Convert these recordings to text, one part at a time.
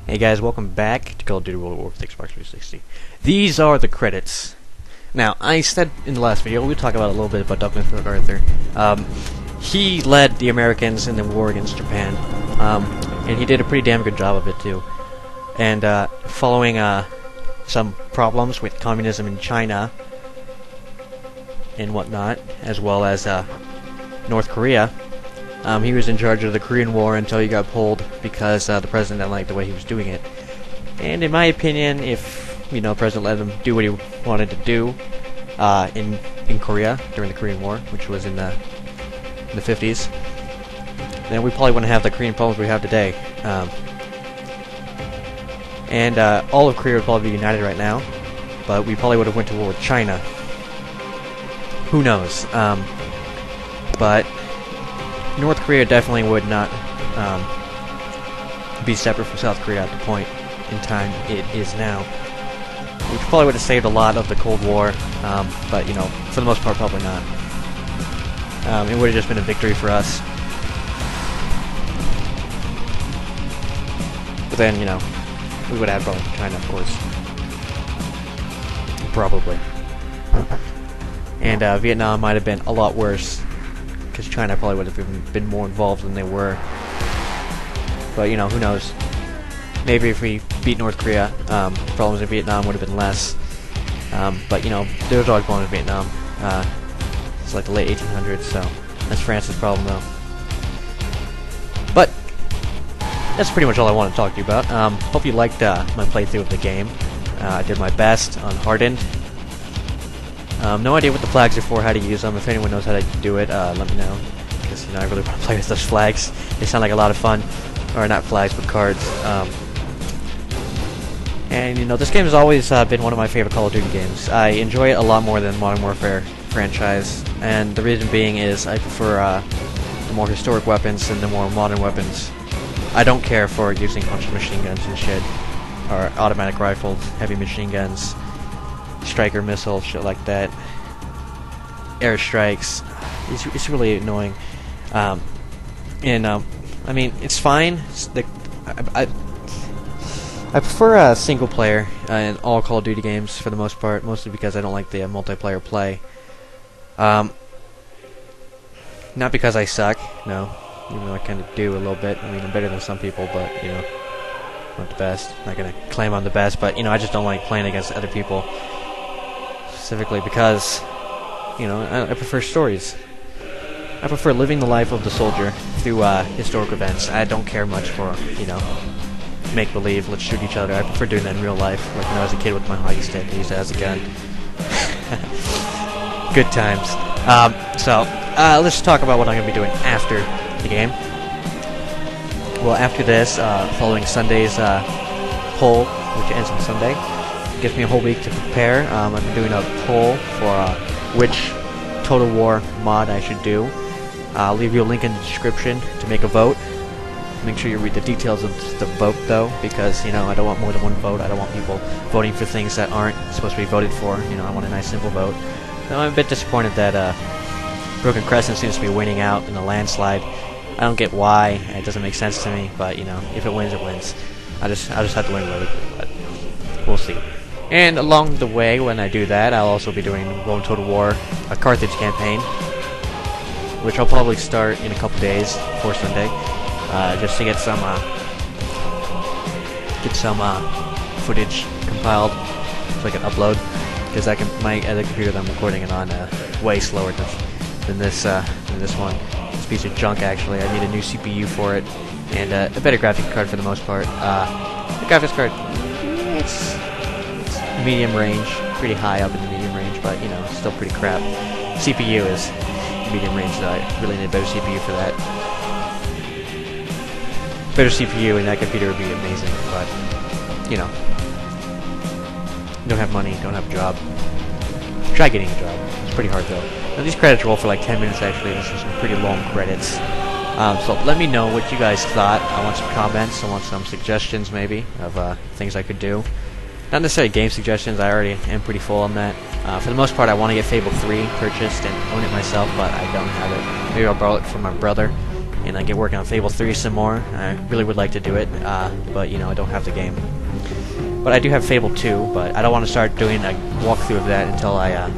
Hey guys, welcome back to Call of Duty World War with Xbox 360. These are the credits. Now, I said in the last video, we talked about a little bit about Douglas MacArthur. He led the Americans in the war against Japan, and he did a pretty damn good job of it too. And following some problems with communism in China and whatnot, as well as North Korea, he was in charge of the Korean War until he got pulled because the president didn't like the way he was doing it. And in my opinion, if the president let him do what he wanted to do in Korea during the Korean War, which was in the 50s, then we probably wouldn't have the Korean problems we have today. And all of Korea would probably be united right now, but we probably would have went to war with China. Who knows? But North Korea definitely would not be separate from South Korea at the point in time it is now. Which probably would have saved a lot of the Cold War, but for the most part, probably not. It would have just been a victory for us. But then, we would have problems with China, of course. Probably. And Vietnam might have been a lot worse, because China probably would have been more involved than they were. But, who knows? Maybe if we beat North Korea, problems in Vietnam would have been less. But, there was always problems in Vietnam. It's like the late 1800s, so that's France's problem, though. But that's pretty much all I want to talk to you about. Hope you liked my playthrough of the game. I did my best on Hardened. No idea what the flags are for, how to use them. If anyone knows how to do it, let me know. Because, I really want to play with those flags. They sound like a lot of fun. Or not flags, but cards. And, this game has always been one of my favorite Call of Duty games. I enjoy it a lot more than Modern Warfare franchise. And the reason being is I prefer the more historic weapons and the more modern weapons. I don't care for using a bunch of machine guns and shit. Or automatic rifles, heavy machine guns, striker missiles, shit like that. Airstrikes. It's really annoying. I mean, it's fine. I prefer single player in all Call of Duty games for the most part, mostly because I don't like the multiplayer play. Not because I suck, no. Even though I kind of do a little bit. I mean, I'm better than some people, but, not the best. Not gonna claim I'm the best, but, I just don't like playing against other people. Specifically because, I prefer stories. I prefer living the life of the soldier through historic events. I don't care much for, make-believe, let's shoot each other. I prefer doing that in real life, like when I was a kid with my hockey stick. I used it as a gun. Good times. So, let's talk about what I'm going to be doing after the game. Well, after this, following Sunday's poll, which ends on Sunday, gives me a whole week to prepare. I'm doing a poll for which Total War mod I should do. I'll leave you a link in the description to make a vote. Make sure you read the details of the vote, though, because, I don't want more than one vote. I don't want people voting for things that aren't supposed to be voted for. I want a nice, simple vote. Now, I'm a bit disappointed that Broken Crescent seems to be winning out in a landslide. I don't get why. It doesn't make sense to me, but, if it wins, it wins. I'll just have to win with it, but we'll see. And along the way, when I do that, I'll also be doing Rome Total War, a Carthage campaign, which I'll probably start in a couple days before Sunday, just to get some footage compiled so I can upload, because my other computer that I'm recording it on way slower than this one. This piece of junk, actually. I need a new CPU for it, and a better graphics card for the most part. The graphics card, it's medium range, pretty high up in the medium range, but still pretty crap. CPU is medium range, so I really need a better CPU for that. Better CPU in that computer would be amazing, but don't have money, don't have a job. Try getting a job. It's pretty hard though. Now these credits roll for like 10 minutes actually. This is some pretty long credits. So let me know what you guys thought. I want some comments. I want some suggestions maybe of things I could do. Not necessarily game suggestions, I already am pretty full on that. For the most part, I want to get Fable 3 purchased and own it myself, but I don't have it. Maybe I'll borrow it from my brother, and I get working on Fable 3 some more. I really would like to do it, but you know, I don't have the game. But I do have Fable 2, but I don't want to start doing a walkthrough of that until I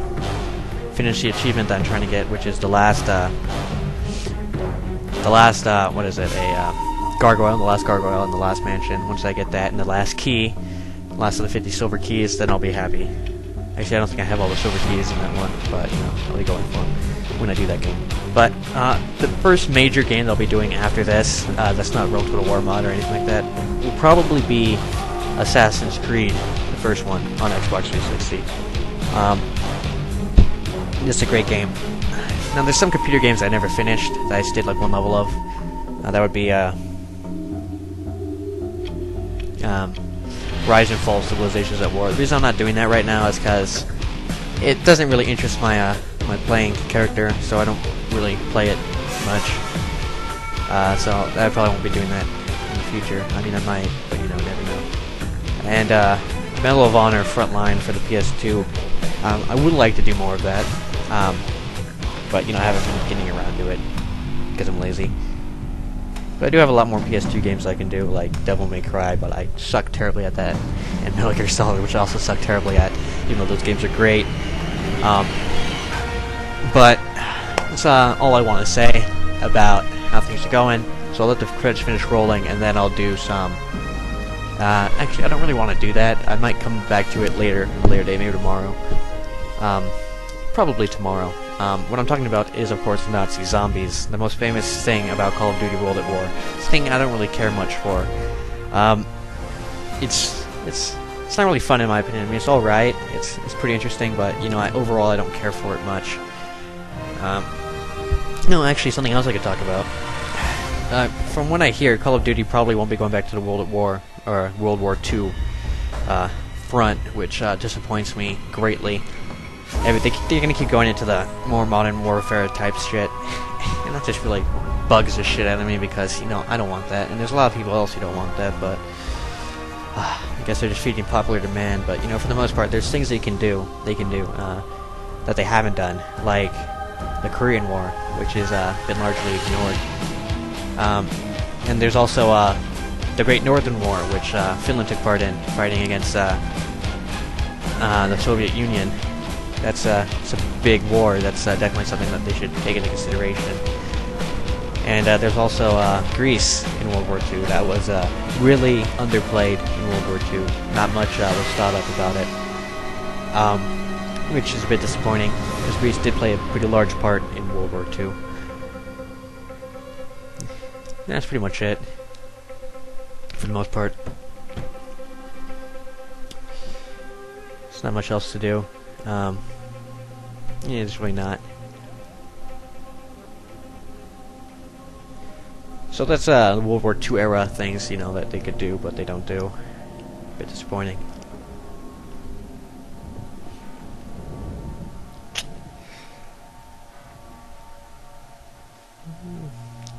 finish the achievement that I'm trying to get, which is the last what is it? Gargoyle, the last gargoyle in the last mansion. Once I get that and the last key, last of the 50 silver keys, then I'll be happy. Actually, I don't think I have all the silver keys in that one, but you know, I'll be going for them when I do that game. But the first major game that I'll be doing after this, that's not Road to the War mod or anything like that, will probably be Assassin's Creed, the first one on Xbox 360. It's a great game. Now, there's some computer games I never finished that I just did like one level of. That would be Rise and Fall Civilizations at War. The reason I'm not doing that right now is because it doesn't really interest my my playing character, so I don't really play it much. So I probably won't be doing that in the future. I mean, I might, but you know, never know. And Medal of Honor Frontline for the PS2. I would like to do more of that, but you know, I haven't been getting around to it because I'm lazy. But I do have a lot more PS2 games I can do, like Devil May Cry, but I suck terribly at that, and Metal Gear Solid, which I also suck terribly at, even though those games are great. But that's all I want to say about how things are going. So I'll let the credits finish rolling, and then I'll do some... actually, I don't really want to do that. I might come back to it later, a later day, maybe tomorrow. Probably tomorrow. What I'm talking about is, of course, Nazi zombies. The most famous thing about Call of Duty World at War. It's a thing I don't really care much for. It's not really fun in my opinion. I mean, it's all right. It's pretty interesting, but you know, overall I don't care for it much. No, actually, something else I could talk about. From what I hear, Call of Duty probably won't be going back to the World at War or World War II front, which disappoints me greatly. They're gonna keep going into the more modern warfare type shit, and that just really bugs the shit out of me because, you know, I don't want that, and there's a lot of people else who don't want that, but I guess they're just feeding popular demand. But you know, for the most part, there's things they can do that they haven't done, like the Korean War, which has been largely ignored. And there's also the Great Northern War, which Finland took part in, fighting against the Soviet Union. It's a big war. That's definitely something that they should take into consideration. And there's also Greece in World War II. That was really underplayed in World War II. Not much was thought of about it, which is a bit disappointing, because Greece did play a pretty large part in World War II. That's pretty much it, for the most part. There's not much else to do. Yeah, there's really not. So that's the World War II era things, you know, that they could do, but they don't do. A bit disappointing.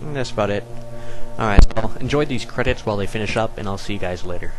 And that's about it. Alright, well, enjoy these credits while they finish up, and I'll see you guys later.